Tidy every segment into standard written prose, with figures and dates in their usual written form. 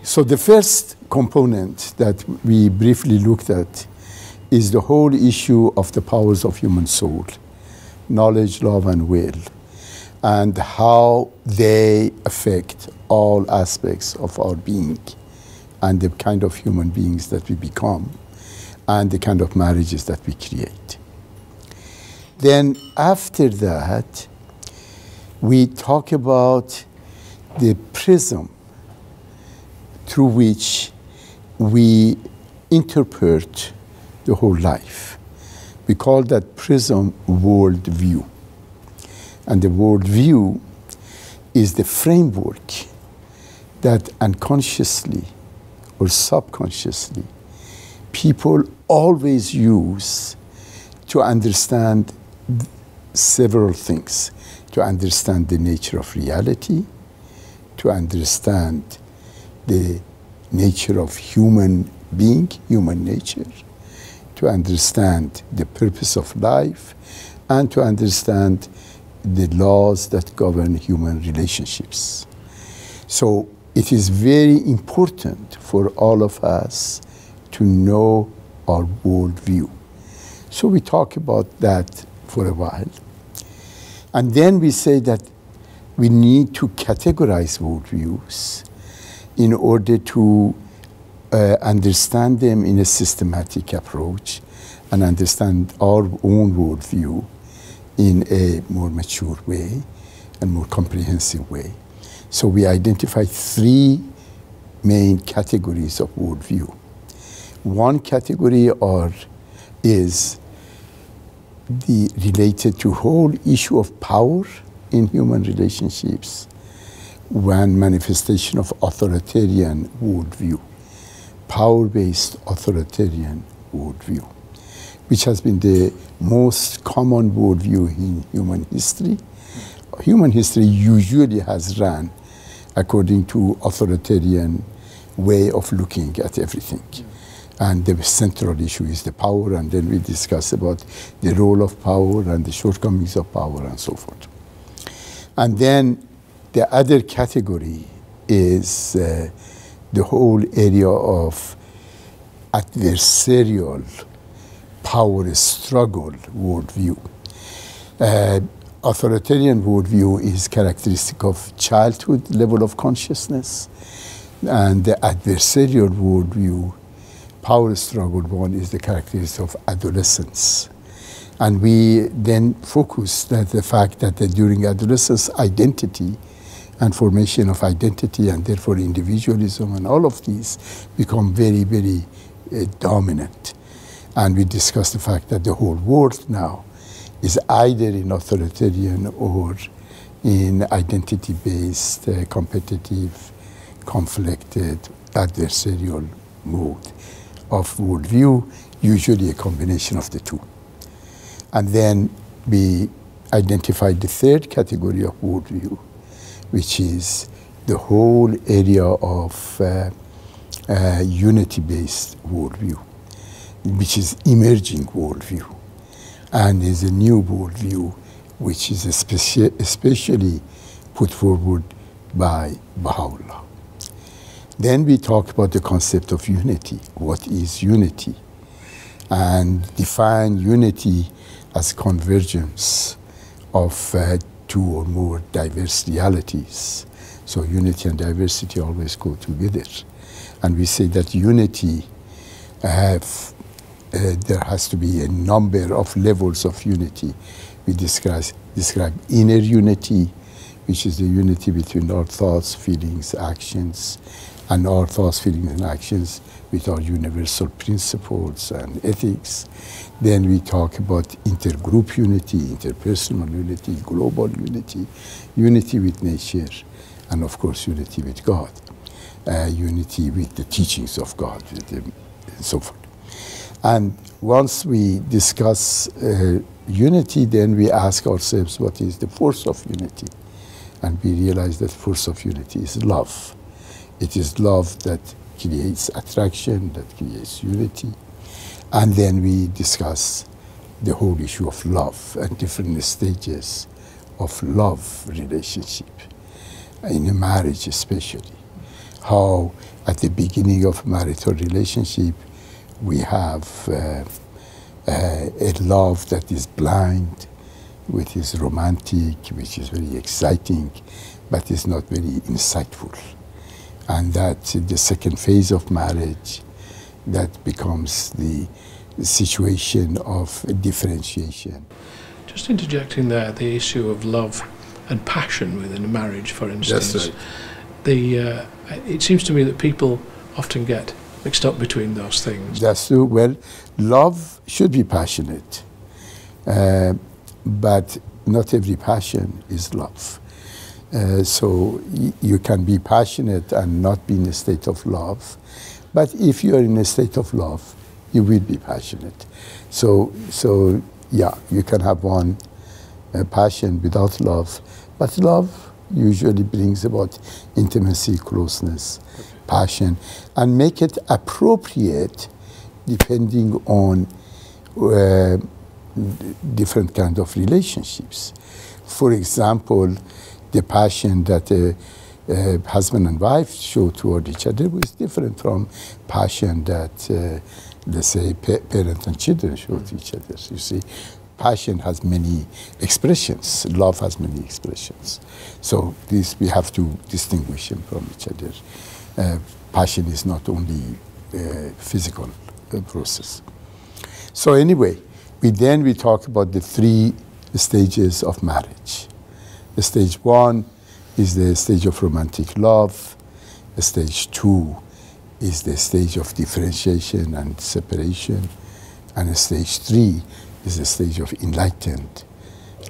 So the first component that we briefly looked at is the whole issue of the powers of human soul, knowledge, love, and will, and how they affect all aspects of our being and the kind of human beings that we become and the kind of marriages that we create. Then after that, we talk about the prism through which we interpret the whole life. We call that prism worldview. And the worldview is the framework that unconsciously or subconsciously people always use to understand several things, to understand the nature of reality, to understand the nature of human being, human nature, to understand the purpose of life, and to understand the laws that govern human relationships. So it is very important for all of us to know our worldview. So we talk about that for a while. And then we say that we need to categorize worldviews in order to understand them in a systematic approach and understand our own worldview in a more mature way and more comprehensive way. So we identify three main categories of worldview. One category is related to whole issue of power in human relationships, one manifestation of authoritarian worldview, power-based authoritarian worldview, which has been the most common worldview in human history. Human history usually has run according to authoritarian way of looking at everything. And the central issue is the power, and then we discuss about the role of power and the shortcomings of power and so forth. And then the other category is the whole area of adversarial power struggle worldview. Authoritarian worldview is characteristic of childhood level of consciousness, and the adversarial worldview, power struggle one, is the characteristic of adolescence. And we then focused on the fact that during adolescence, identity and formation of identity, and therefore individualism and all of these become very, very dominant. And we discussed the fact that the whole world now is either in authoritarian or in identity-based, competitive, conflicted, adversarial mode of worldview, usually a combination of the two. And then we identified the third category of worldview, which is the whole area of unity-based worldview, which is emerging worldview. And is a new worldview, which is especially put forward by Baha'u'llah. Then we talk about the concept of unity. What is unity? And define unity as convergence of two or more diverse realities. So unity and diversity always go together. And we say that unity there has to be a number of levels of unity. We describe inner unity, which is the unity between our thoughts, feelings, actions, and our thoughts, feelings, and actions with our universal principles and ethics. Then we talk about intergroup unity, interpersonal unity, global unity, unity with nature, and of course unity with God, unity with the teachings of God, and so forth. And once we discuss unity, then we ask ourselves, what is the force of unity? And we realize that the force of unity is love. It is love that creates attraction, that creates unity. And then we discuss the whole issue of love and different stages of love relationship, in a marriage especially. how at the beginning of marital relationship we have a love that is blind, which is romantic, which is very exciting, but is not very insightful. And that the second phase of marriage, that becomes the situation of differentiation. Just interjecting there, the issue of love and passion within a marriage, for instance. That's right. It seems to me that people often get mixed up between those things. That's true. Well, love should be passionate, but not every passion is love. So you can be passionate and not be in a state of love, but if you are in a state of love, you will be passionate. So yeah, you can have one passion without love, but love usually brings about intimacy, closeness, passion, and make it appropriate depending on different kind of relationships. For example, the passion that husband and wife show toward each other was different from passion that, let's say, parent and children show to each other. You see, passion has many expressions. Love has many expressions. So this, we have to distinguish them from each other. Passion is not only a physical process. So anyway, we talk about the 3 stages of marriage. The stage 1 is the stage of romantic love. The stage 2 is the stage of differentiation and separation. And the stage 3 is the stage of enlightened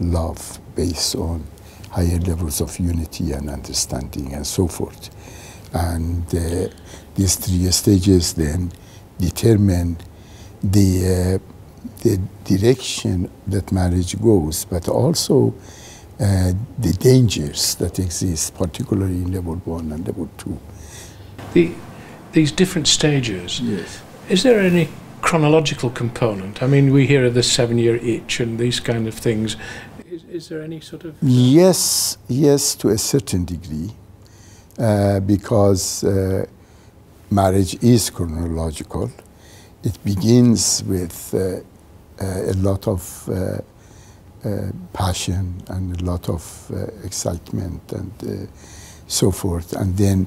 love based on higher levels of unity and understanding and so forth. And these 3 stages then determine the direction that marriage goes, but also the dangers that exist, particularly in level 1 and level 2. These different stages, yes. Is there any chronological component? I mean, we hear of the 7-year itch and these kind of things. Is there any sort of... Yes, to a certain degree, because marriage is chronological. It begins with a lot of passion and a lot of excitement and so forth, and then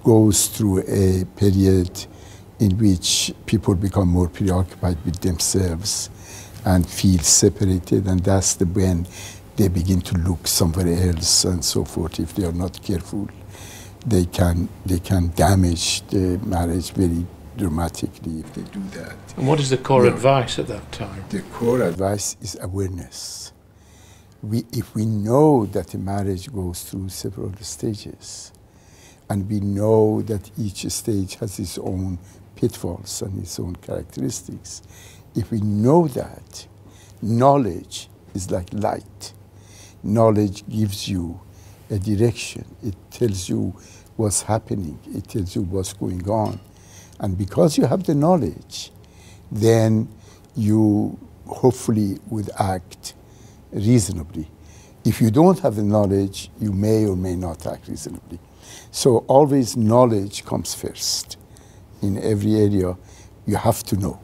goes through a period in which people become more preoccupied with themselves and feel separated, and that's when they begin to look somewhere else and so forth. If they are not careful, they can damage the marriage very dramatically if they do that. And what is the core advice at that time? The core advice is awareness. If we know that a marriage goes through several stages, and we know that each stage has its own pitfalls and its own characteristics, if we know that, knowledge is like light. Knowledge gives you a direction. It tells you what's happening. It tells you what's going on. And because you have the knowledge, then you hopefully would act reasonably. If you don't have the knowledge, you may or may not act reasonably. So always knowledge comes first. In every area, you have to know.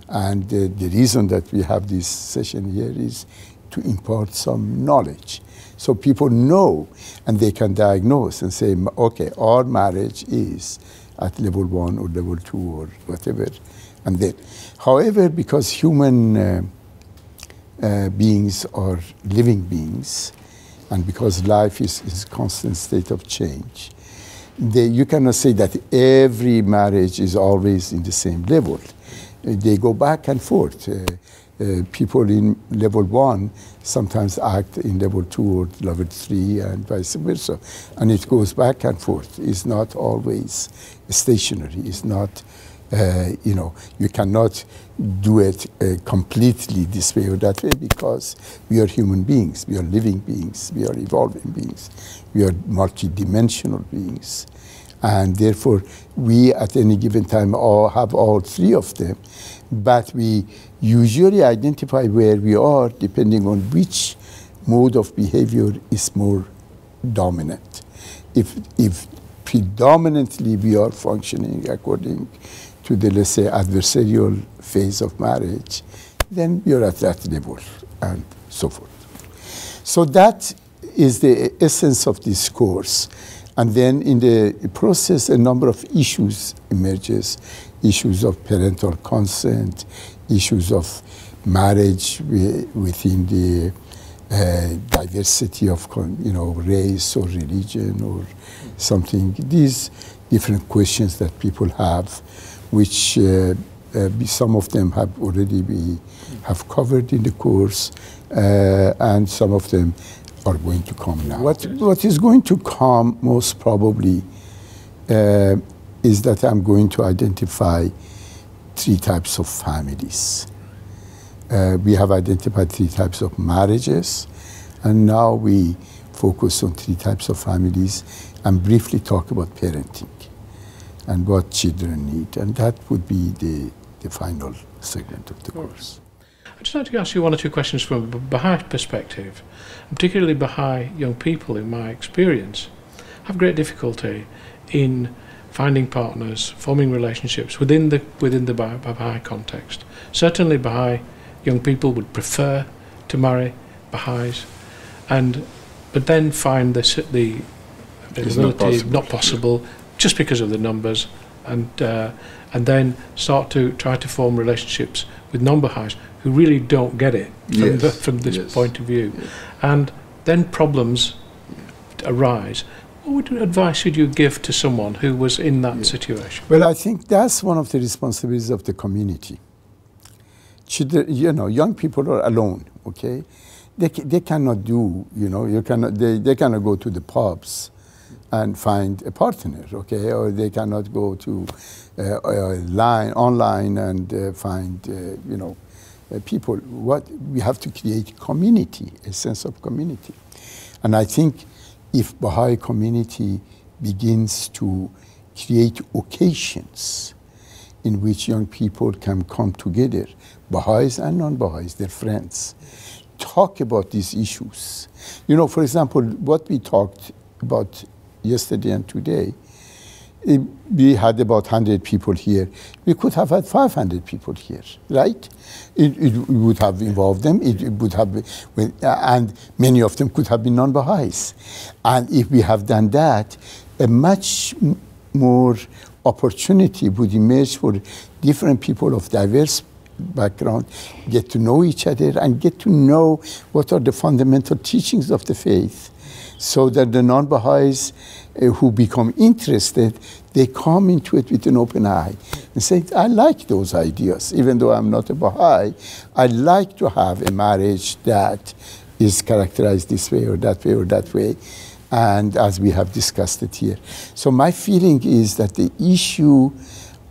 And the reason that we have this session here is to impart some knowledge. So people know, and they can diagnose and say, okay, our marriage is at level 1 or level 2 or whatever. And then, however, because human beings are living beings, and because life is a constant state of change, you cannot say that every marriage is always in the same level. They go back and forth. People in level 1 sometimes act in level 2 or level 3 and vice versa. And it goes back and forth. It's not always stationary. It's not, you cannot do it completely this way or that way, because we are human beings. We are living beings. We are evolving beings. We are multidimensional beings. And therefore, we at any given time have all 3 of them, but we usually identify where we are depending on which mode of behavior is more dominant. If predominantly we are functioning according to the, let's say, adversarial phase of marriage, then you're at that level and so forth. So that is the essence of this course. And then in the process, a number of issues emerges, issues of parental consent, issues of marriage within the diversity of, race or religion or something. These different questions that people have, which some of them have already have covered in the course, and some of them are going to come now. What is going to come most probably is that I'm going to identify 3 types of families. We have identified 3 types of marriages, and now we focus on 3 types of families and briefly talk about parenting and what children need. And that would be the final segment of the course. I'd just like to ask you 1 or 2 questions from a Baha'i perspective, particularly Baha'i young people, in my experience, have great difficulty in finding partners, forming relationships within the Baha'i context. Certainly Baha'i young people would prefer to marry Baha'is, but then find the availability not possible just because of the numbers, and then start to try to form relationships with non-Baha'is who really don't get it from this point of view. And then problems arise. What advice would you give to someone who was in that situation? Well, I think that's one of the responsibilities of the community. Children, young people are alone, okay? They cannot do, they cannot go to the pubs and find a partner, okay? Or they cannot go to online and find, people. We have to create community, a sense of community. And I think if Baha'i community begins to create occasions in which young people can come together, Baha'is and non-Baha'is, they're friends, talk about these issues. For example, what we talked about yesterday and today, we had about 100 people here. We could have had 500 people here, right? It would have involved them. It would have, and many of them could have been non-Baha'is. And if we have done that, a much more opportunity would emerge for different people of diverse background, get to know each other and get to know what are the fundamental teachings of the faith, so that the non-Baha'is who become interested, they come into it with an open eye and say, I like those ideas. Even though I'm not a Baha'i, I like to have a marriage that is characterized this way or that way or that way, and as we have discussed it here. So my feeling is that the issue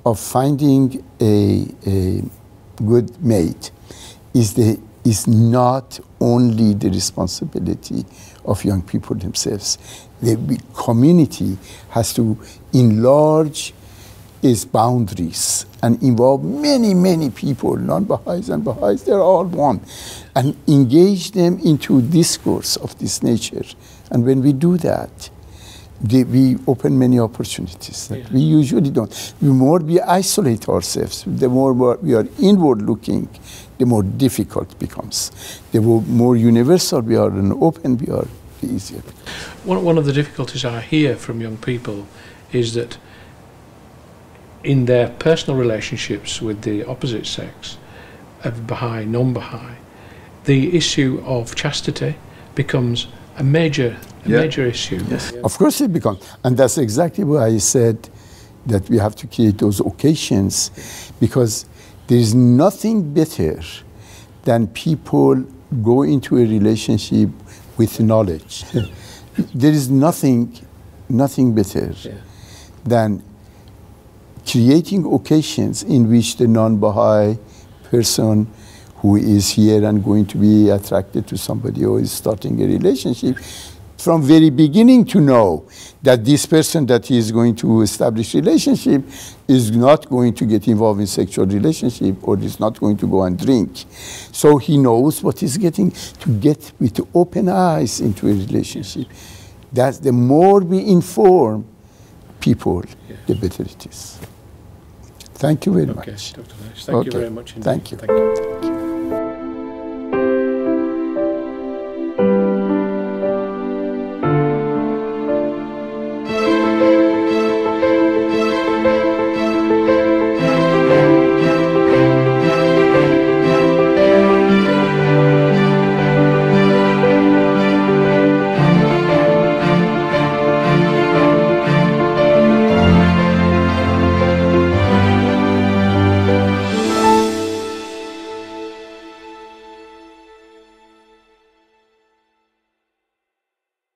of finding a good mate is not only the responsibility of young people themselves. The community has to enlarge its boundaries and involve many, many people, non-Baha'is and Baha'is, they're all one, and engage them into discourse of this nature. And when we do that, we open many opportunities that we usually don't. The more we isolate ourselves, the more we are inward looking, the more difficult it becomes. The more universal we are and open we are, the easier. One of the difficulties I hear from young people is that in their personal relationships with the opposite sex, of Baha'i, non-Baha'i, the issue of chastity becomes a major issue. Yes. Of course it becomes. And that's exactly why I said that we have to create those occasions, because there is nothing better than people go into a relationship with knowledge. There is nothing better than creating occasions in which the non-Baha'i person who is here and going to be attracted to somebody who is starting a relationship, from very beginning to know that this person that he is going to establish relationship is not going to get involved in sexual relationship or is not going to go and drink. So he knows what he's getting, to get with open eyes into a relationship. That's the more we inform people, the better it is. Thank you very much. Dr. Danesh, thank you very much indeed. Thank you. Thank you.